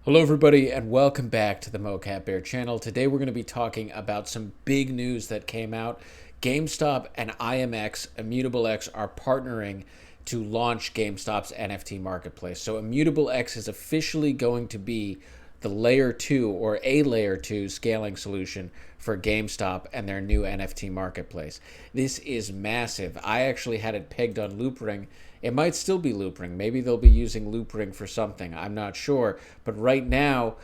Hello everybody and welcome back to the Mocap Bear channel. Today we're going to be talking about some big news that came out. GameStop and IMX Immutable-X are partnering to launch GameStop's NFT marketplace. So Immutable-X is officially going to be the layer 2 or a layer 2 scaling solution for GameStop and their new NFT marketplace. This is massive. I actually had it pegged on Loopring. It might still be Loopring. Maybe they'll be using Loopring for something. I'm not sure. But right now,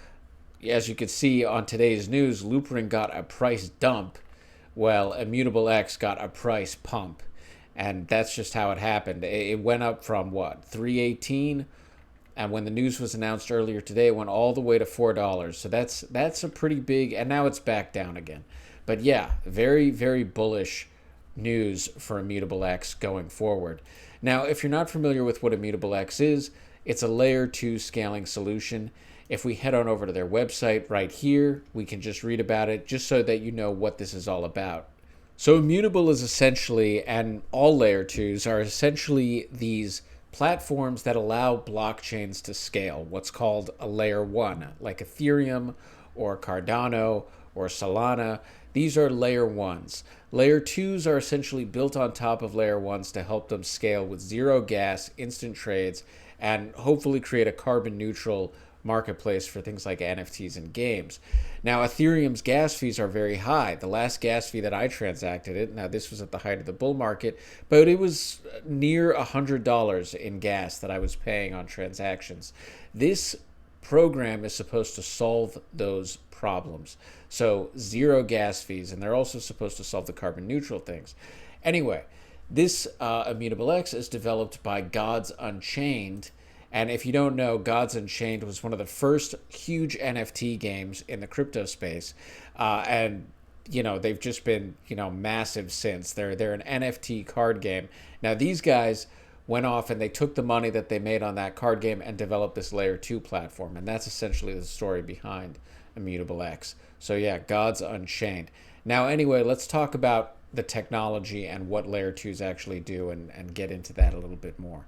as you can see on today's news, Loopring got a price dump. Well, Immutable-X got a price pump. And that's just how it happened. It went up from what, 318, and when the news was announced earlier today, it went all the way to $4. So that's a pretty big, and now it's back down again. But yeah, very, very bullish news for Immutable-X going forward. Now, if you're not familiar with what Immutable-X is, it's a layer 2 scaling solution. If we head on over to their website right here, we can just read about it just so that you know what this is all about. So Immutable is essentially, and all layer 2s are essentially these platforms that allow blockchains to scale, what's called a layer 1, like Ethereum or Cardano or Solana. These are layer 1s. Layer 2s are essentially built on top of layer 1s to help them scale with zero gas, instant trades, and hopefully create a carbon neutral marketplace for things like NFTs and games. Now, Ethereum's gas fees are very high. The last gas fee that I transacted it, now this was at the height of the bull market, but it was near $100 in gas that I was paying on transactions. This program is supposed to solve those problems. So zero gas fees, and they're also supposed to solve the carbon neutral things. Anyway, this Immutable-X is developed by Gods Unchained. And if you don't know, Gods Unchained was one of the first huge NFT games in the crypto space. And, you know, they've just been, massive since. They're an NFT card game. Now, these guys went off and they took the money that they made on that card game and developed this layer 2 platform. And that's essentially the story behind Immutable-X. So yeah, Gods Unchained. Now, anyway, let's talk about the technology and what layer 2s actually do and get into that a little bit more.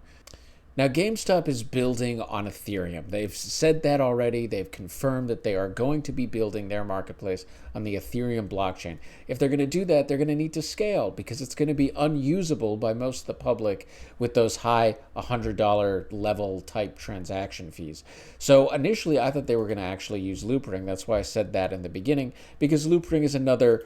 Now, GameStop is building on Ethereum. They've said that already. They've confirmed that they are going to be building their marketplace on the Ethereum blockchain. If they're going to do that, they're going to need to scale because it's going to be unusable by most of the public with those high $100 level type transaction fees. So initially, I thought they were going to actually use Loopring. That's why I said that in the beginning, because Loopring is another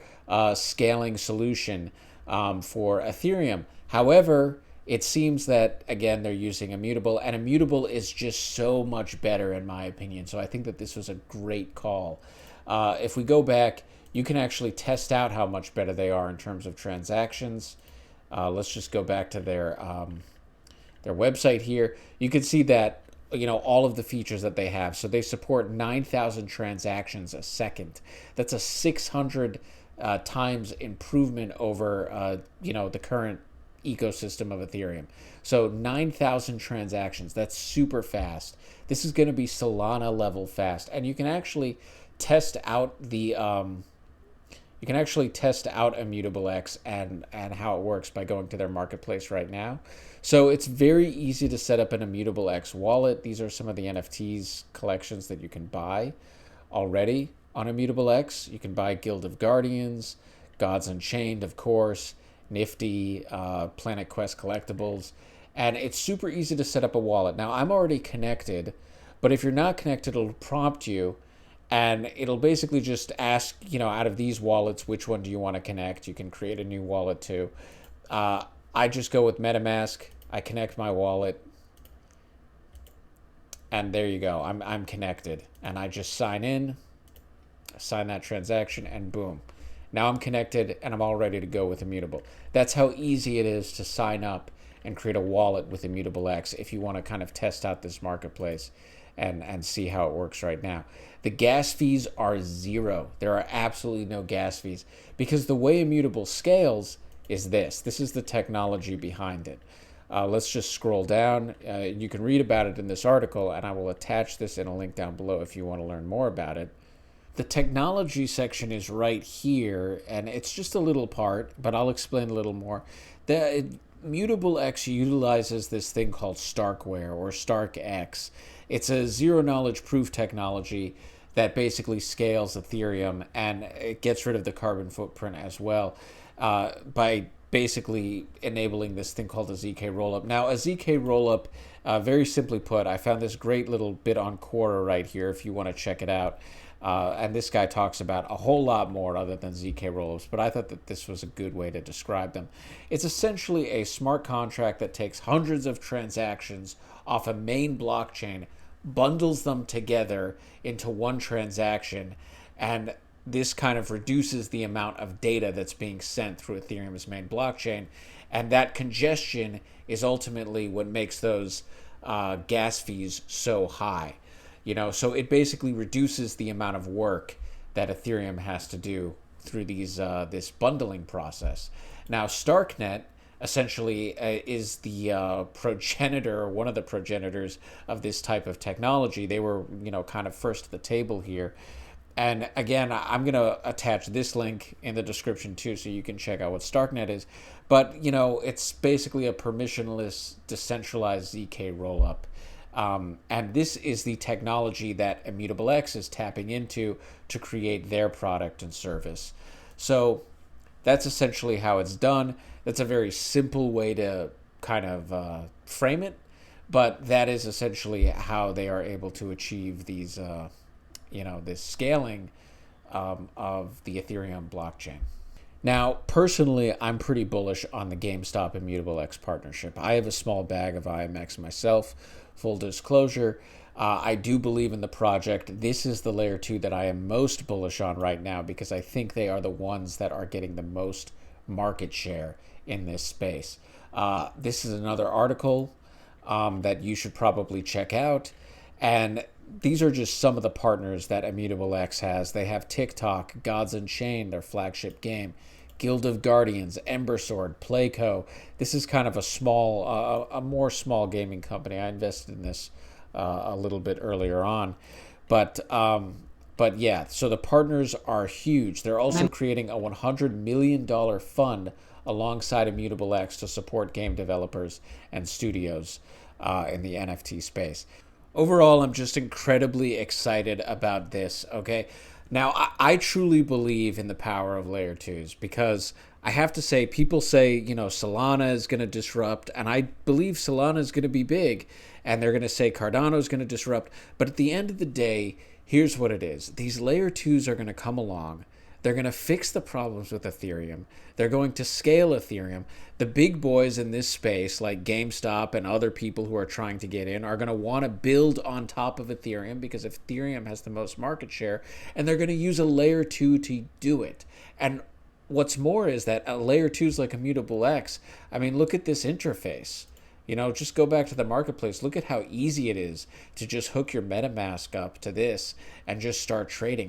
scaling solution for Ethereum. However, it seems that, again, they're using Immutable, and Immutable is just so much better, in my opinion. So I think that this was a great call. If we go back, you can actually test out how much better they are in terms of transactions. Let's just go back to their website here. You can see that, all of the features that they have. So they support 9,000 transactions a second. That's a 600 times improvement over, the current ecosystem of Ethereum. So 9,000 transactions, that's super fast. This is going to be Solana level fast, and you can actually test out the Immutable-X and how it works by going to their marketplace right now. So it's very easy to set up an Immutable-X wallet. These are some of the NFTs collections that you can buy already on Immutable-X. You can buy Guild of Guardians, Gods Unchained, of course, Nifty, Planet Quest collectibles, and it's super easy to set up a wallet. Now, I'm already connected, but if you're not connected, it'll prompt you, and it'll basically just ask, out of these wallets, which one do you want to connect? You can create a new wallet too. I just go with MetaMask. I connect my wallet, and there you go. I'm connected, and I just sign in, sign that transaction, and boom. Now I'm connected and I'm all ready to go with Immutable. That's how easy it is to sign up and create a wallet with Immutable-X if you want to kind of test out this marketplace and see how it works right now. The gas fees are zero. There are absolutely no gas fees because the way Immutable scales is this. This is the technology behind it. Let's just scroll down. You can read about it in this article, and I will attach this in a link down below if you want to learn more about it. The technology section is right here, and it's just a little part, but I'll explain a little more. The Immutable-X utilizes this thing called StarkWare or StarkX. It's a zero knowledge proof technology that basically scales Ethereum, and it gets rid of the carbon footprint as well by basically enabling this thing called a ZK rollup. Now, a ZK rollup, very simply put, I found this great little bit on Quora right here if you want to check it out. And this guy talks about a whole lot more other than ZK rollups, but I thought that this was a good way to describe them. It's essentially a smart contract that takes hundreds of transactions off a main blockchain, bundles them together into one transaction, and this kind of reduces the amount of data that's being sent through Ethereum's main blockchain. And that congestion is ultimately what makes those gas fees so high. So it basically reduces the amount of work that Ethereum has to do through this bundling process. Now, StarkNet essentially is the progenitor, or one of the progenitors of this type of technology. They were, kind of first to the table here. And again, I'm going to attach this link in the description too, so you can check out what StarkNet is. But, it's basically a permissionless, decentralized ZK rollup. And this is the technology that ImmutableX is tapping into to create their product and service. So that's essentially how it's done. That's a very simple way to kind of frame it, but that is essentially how they are able to achieve these, this scaling of the Ethereum blockchain. Now, personally, I'm pretty bullish on the GameStop Immutable-X partnership. I have a small bag of IMX myself. Full disclosure, I do believe in the project. This is the layer 2 that I am most bullish on right now because I think they are the ones that are getting the most market share in this space. This is another article that you should probably check out. And these are just some of the partners that Immutable-X has. They have TikTok, Gods Unchained, their flagship game, Guild of Guardians, Embersword, Playco. This is kind of a more small gaming company. I invested in this a little bit earlier on, but yeah. So the partners are huge. They're also creating a $100 million fund alongside Immutable-X to support game developers and studios in the NFT space. Overall, I'm just incredibly excited about this. Okay. Now, I truly believe in the power of layer 2s because I have to say, people say, Solana is going to disrupt, and I believe Solana is going to be big, and they're going to say Cardano is going to disrupt. But at the end of the day, here's what it is. These layer 2s are going to come along. They're going to fix the problems with Ethereum. They're going to scale Ethereum. The big boys in this space, like GameStop and other people who are trying to get in, are going to want to build on top of Ethereum because Ethereum has the most market share, and they're going to use a layer 2 to do it. And what's more is that layer 2s like Immutable-X, look at this interface. Just go back to the marketplace. Look at how easy it is to just hook your MetaMask up to this and just start trading.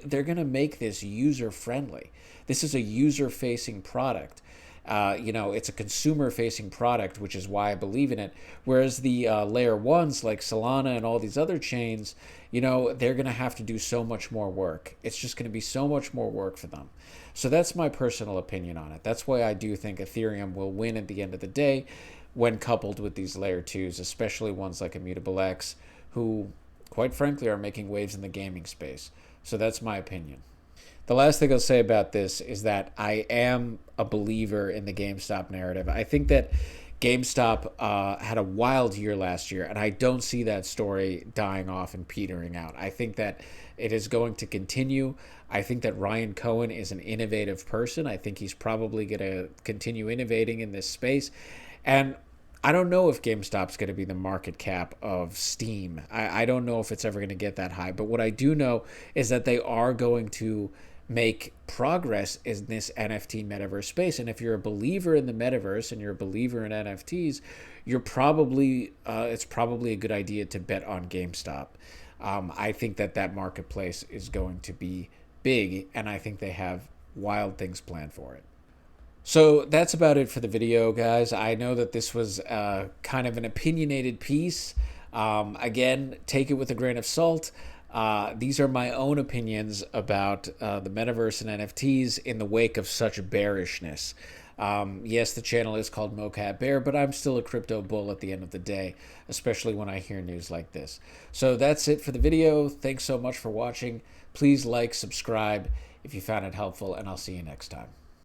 They're going to make this user-friendly. This is a user-facing product. It's a consumer-facing product, which is why I believe in it. Whereas the layer 1s like Solana and all these other chains, they're going to have to do so much more work. It's just going to be so much more work for them. So that's my personal opinion on it. That's why I do think Ethereum will win at the end of the day when coupled with these layer 2s, especially ones like Immutable-X, who, quite frankly, are making waves in the gaming space. So that's my opinion. The last thing I'll say about this is that I am a believer in the GameStop narrative. I think that GameStop had a wild year last year, and I don't see that story dying off and petering out. I think that it is going to continue. I think that Ryan Cohen is an innovative person. I think he's probably going to continue innovating in this space. And I don't know if GameStop's going to be the market cap of Steam. I don't know if it's ever going to get that high. But what I do know is that they are going to make progress in this NFT metaverse space. And if you're a believer in the metaverse and you're a believer in NFTs, it's probably a good idea to bet on GameStop. I think that marketplace is going to be big, and I think they have wild things planned for it. So that's about it for the video, guys. I know that this was kind of an opinionated piece. Again, take it with a grain of salt. These are my own opinions about the metaverse and NFTs in the wake of such bearishness. Yes, the channel is called Mocap Bear, but I'm still a crypto bull at the end of the day, especially when I hear news like this. So that's it for the video. Thanks so much for watching. Please like, subscribe if you found it helpful, and I'll see you next time.